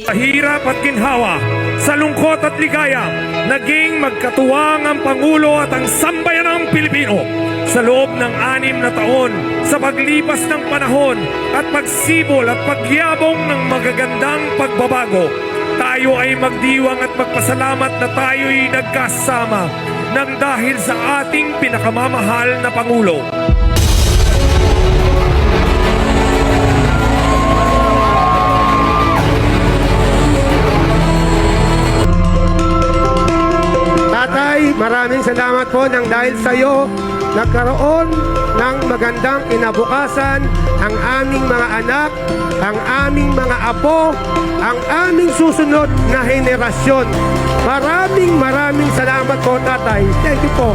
Sa hirap at ginhawa, sa lungkot at ligaya, naging magkatuwang ang Pangulo at ang sambayanang Pilipino. Sa loob ng 6 na taon, sa paglipas ng panahon at pagsibol at pagyabong ng magagandang pagbabago, tayo ay magdiwang at magpasalamat na tayo'y nagkasama nang dahil sa ating pinakamamahal na Pangulo. Tatay, maraming salamat po nang dahil sa iyo nagkaroon ng magandang kinabukasan ang aming mga anak, ang aming mga apo, ang aming susunod na henerasyon. Maraming salamat po, Tatay. Thank you po.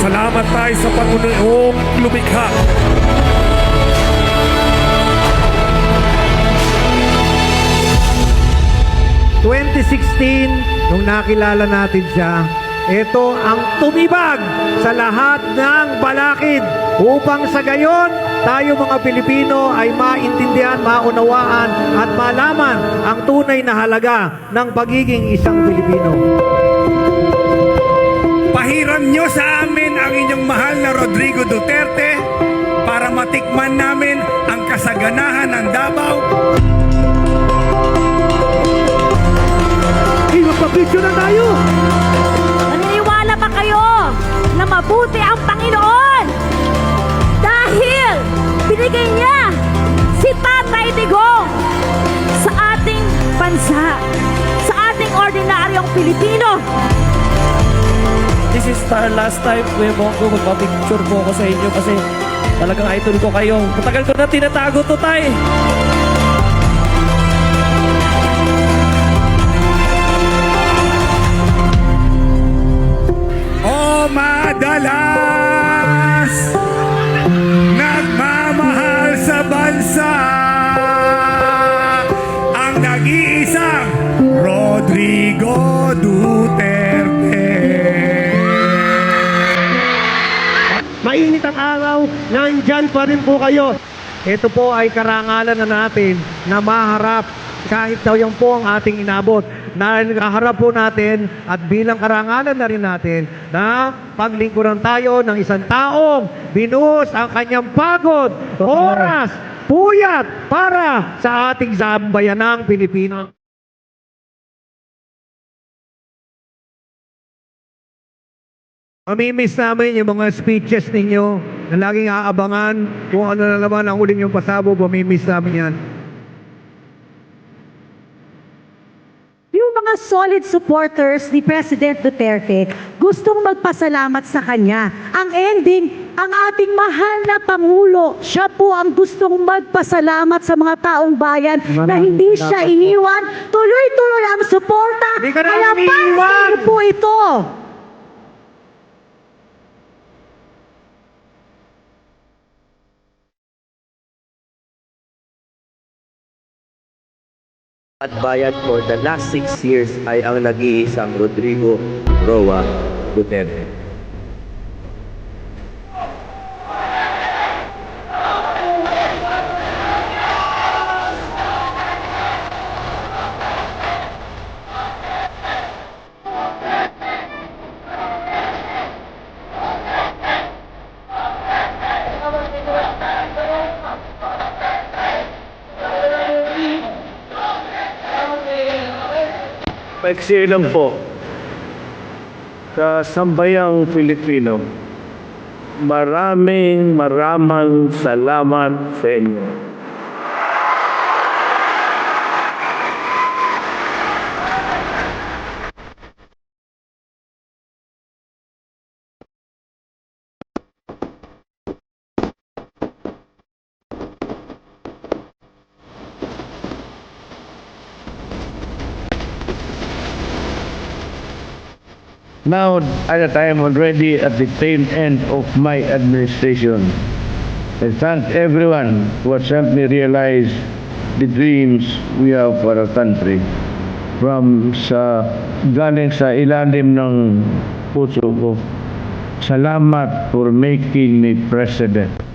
Salamat tayo sa Panginoong lumikha. Nung nakilala natin siya, ito ang tumibag sa lahat ng balakid upang sa gayon tayo mga Pilipino ay maintindihan, maunawaan at malaman ang tunay na halaga ng pagiging isang Pilipino. Pahiram nyo sa amin ang inyong mahal na Rodrigo Duterte para matikman namin ang kasaganahan ng Davao. Magpapicture na tayo! Naniniwala ba kayo na mabuti ang Panginoon? Dahil binigay niya si Tatay Digong sa ating bansa, sa ating ordinaryong Pilipino. This is our last time, Kuya Bongo. Magpapicture po ako sa inyo kasi talagang idol ko kayo. Matagal ko na tinatago to, Tay. O madalas nagmamahal sa bansa ang nag-iisang Rodrigo Duterte. Mainit ang araw, nandyan pa rin po kayo. Ito po ay karangalan na natin na maharap kahit daw yan po ang ating inabot. Na nakaharap po natin at bilang karangalan na rin natin na paglingkuran tayo ng isang taong binuhos ang kanyang pagod, oras, puyat para sa ating sambayanang Pilipino. Mamimiss namin yung mga speeches ninyo na laging aabangan kung ano na naman ang uling yung pasabog. Mamimiss namin yan. Yung mga solid supporters ni President Duterte gustong magpasalamat sa kanya. Ang ending, ang ating mahal na Pangulo, siya po ang gustong magpasalamat sa mga taong bayan na hindi siya iniwan. Tuloy-tuloy ang suporta. Hindi ka na Kaya iniiwan. pansin po ito. At bayan for the last 6 years ay ang nag-iisang Rodrigo Roa Duterte. Paiksi lang po sa sambayang Pilipino. Maraming salamat sa inyo. now at I am already at the tail end of my administration. I thank everyone who has helped me realize the dreams we have for our country. Galing sa ilalim ng puso ko, salamat for making me president.